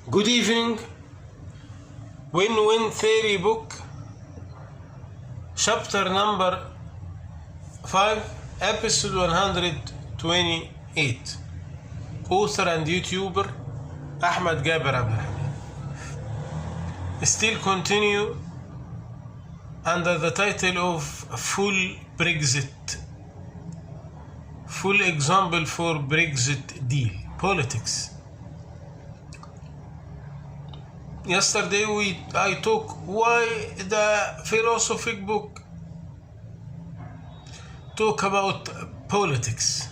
Good evening. Win-Win Theory book, chapter number 5, episode 128. Author and YouTuber Ahmed Gaber Abdelhamid. Still continue under the title of Full Brexit. Full example for Brexit deal. Politics. Yesterday I talked why the philosophic book talk about politics,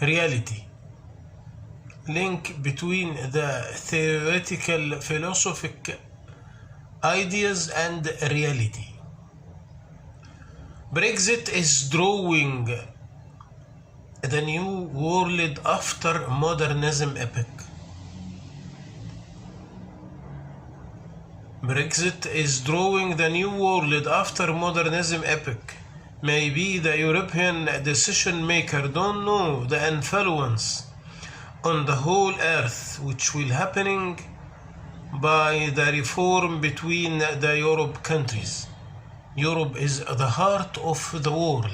reality, link between the theoretical philosophic ideas and reality. Brexit is drawing the new world after modernism epoch. Brexit is drawing the new world after modernism epoch. Maybe the European decision maker don't know the influence on the whole earth which will happening by the reform between the Europe countries. Europe is the heart of the world.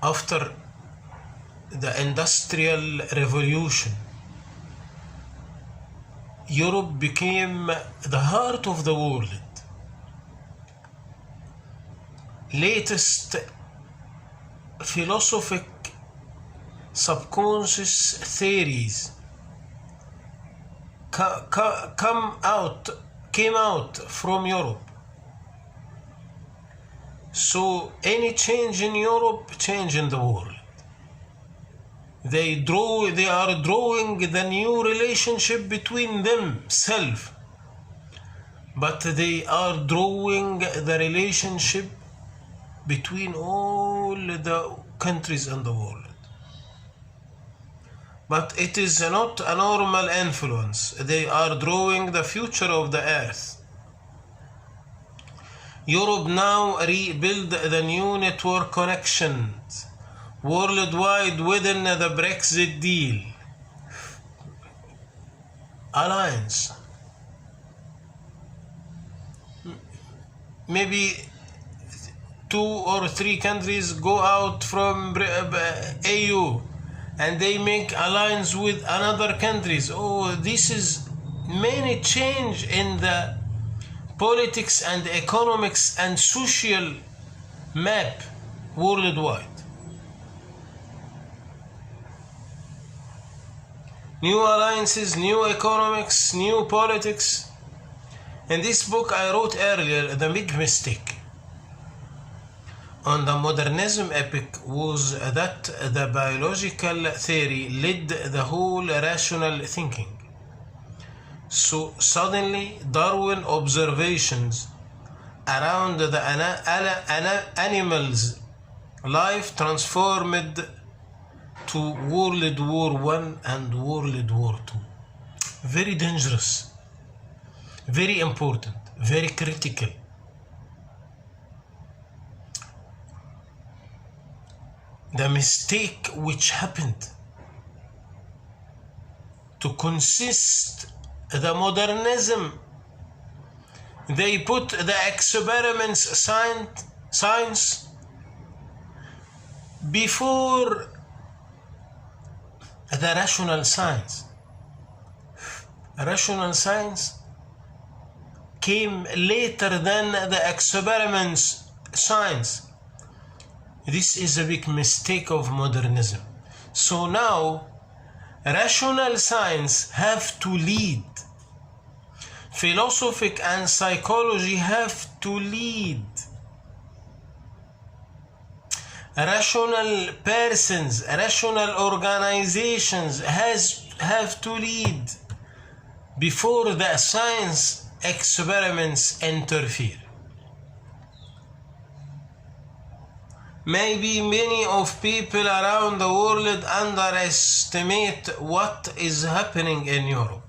After the Industrial Revolution, Europe became the heart of the world. Latest philosophic subconscious theories came out from Europe. So any change in Europe, change in the world. They are drawing the new relationship between themselves, but they are drawing the relationship between all the countries in the world. But it is not a normal influence. They are drawing the future of the earth. Europe now rebuild the new network connections worldwide within the Brexit deal. Alliance. Maybe 2 or 3 countries go out from EU and they make alliance with another countries. Oh, this is many change in the politics and economics and social map worldwide. New alliances, new economics, new politics. In this book I wrote earlier, the big mistake on the modernism epoch was that the biological theory led the whole rational thinking. So suddenly Darwin observations around the animals' life transformed to World War I and World War II. Very dangerous, very important, very critical. The mistake which happened to consist the modernism, they put the experiments science before the rational science. Rational science came later than the experiments science. This is a big mistake of modernism. So now rational science have to lead. Philosophy and psychology have to lead. Rational persons, rational organizations have to lead before the science experiments interfere. Maybe many of people around the world underestimate what is happening in Europe,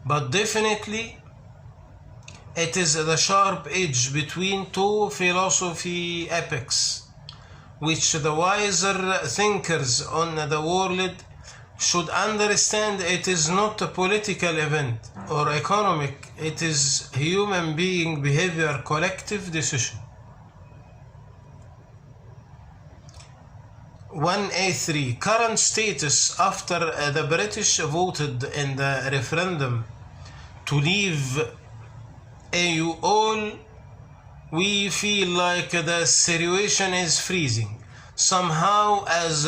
but definitely it is the sharp edge between two philosophy epochs. which the wiser thinkers on the world should understand. It is not a political event or economic, it is human being behavior, collective decision. 1A3 current status after the British voted in the referendum to leave AU. All we feel like the situation is freezing somehow, as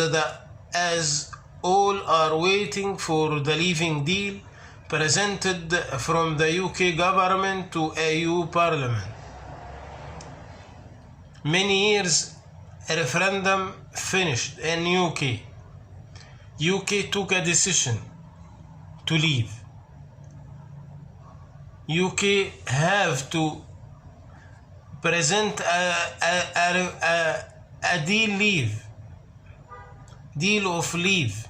all are waiting for the leaving deal presented from the UK government to AU Parliament. Many years referendum finished in UK. UK took a decision to leave. UK have to present a deal of leave,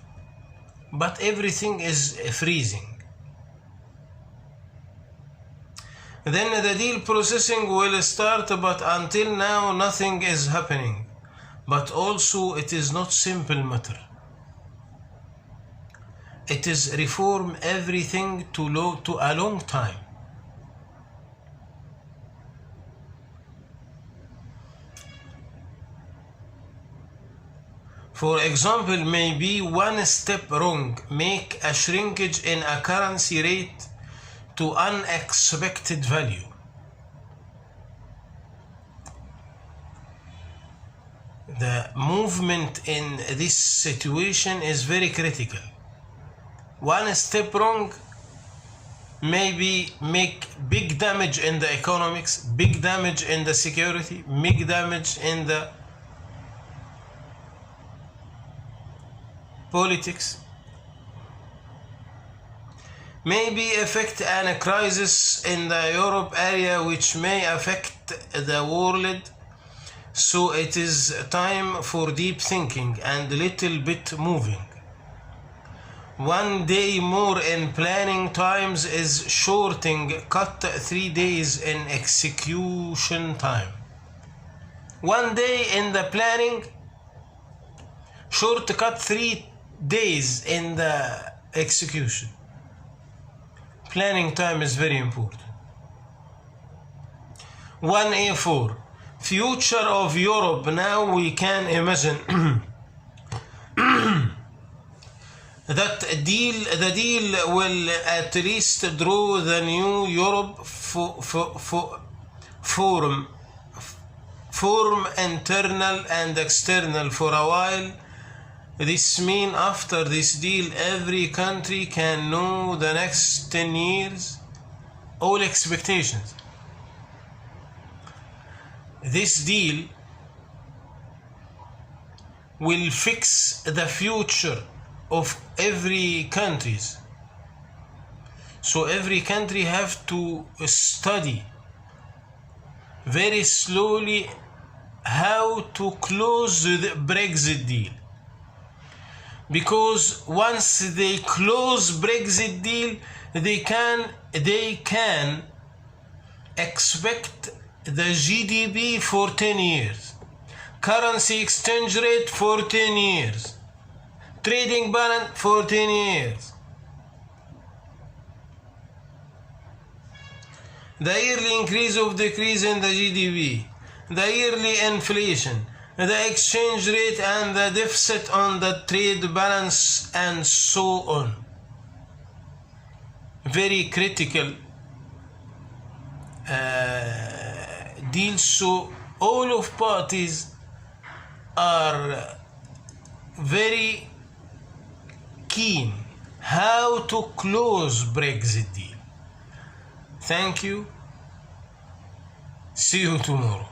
but everything is freezing. Then the deal processing will start, but until now nothing is happening. But also it is not simple matter. It is reform everything to a long time. For example, maybe one step wrong make a shrinkage in a currency rate to unexpected value. The movement in this situation is very critical. One step wrong maybe make big damage in the economics, big damage in the security, big damage in the politics. Maybe affect a crisis in the Europe area which may affect the world. So it is time for deep thinking and little bit moving. 1 day more in planning times is shorting, cut 3 days in execution time. 1 day in the planning, shortcut 3 days in the execution. Planning time is very important. 1A4 future of Europe. Now we can imagine that the deal will at least draw the new Europe form internal and external for a while. This means after this deal every country can know the next 10 years all expectations. This deal will fix the future of every country. So every country have to study very slowly how to close the Brexit deal. Because once they close Brexit deal, they can expect the GDP for 10 years, currency exchange rate for 10 years, trading balance for 10 years. The yearly increase or decrease in the GDP, the yearly inflation, the exchange rate and the deficit on the trade balance, and so on. Very critical deal. So all of parties are very keen how to close Brexit deal. Thank you. See you tomorrow.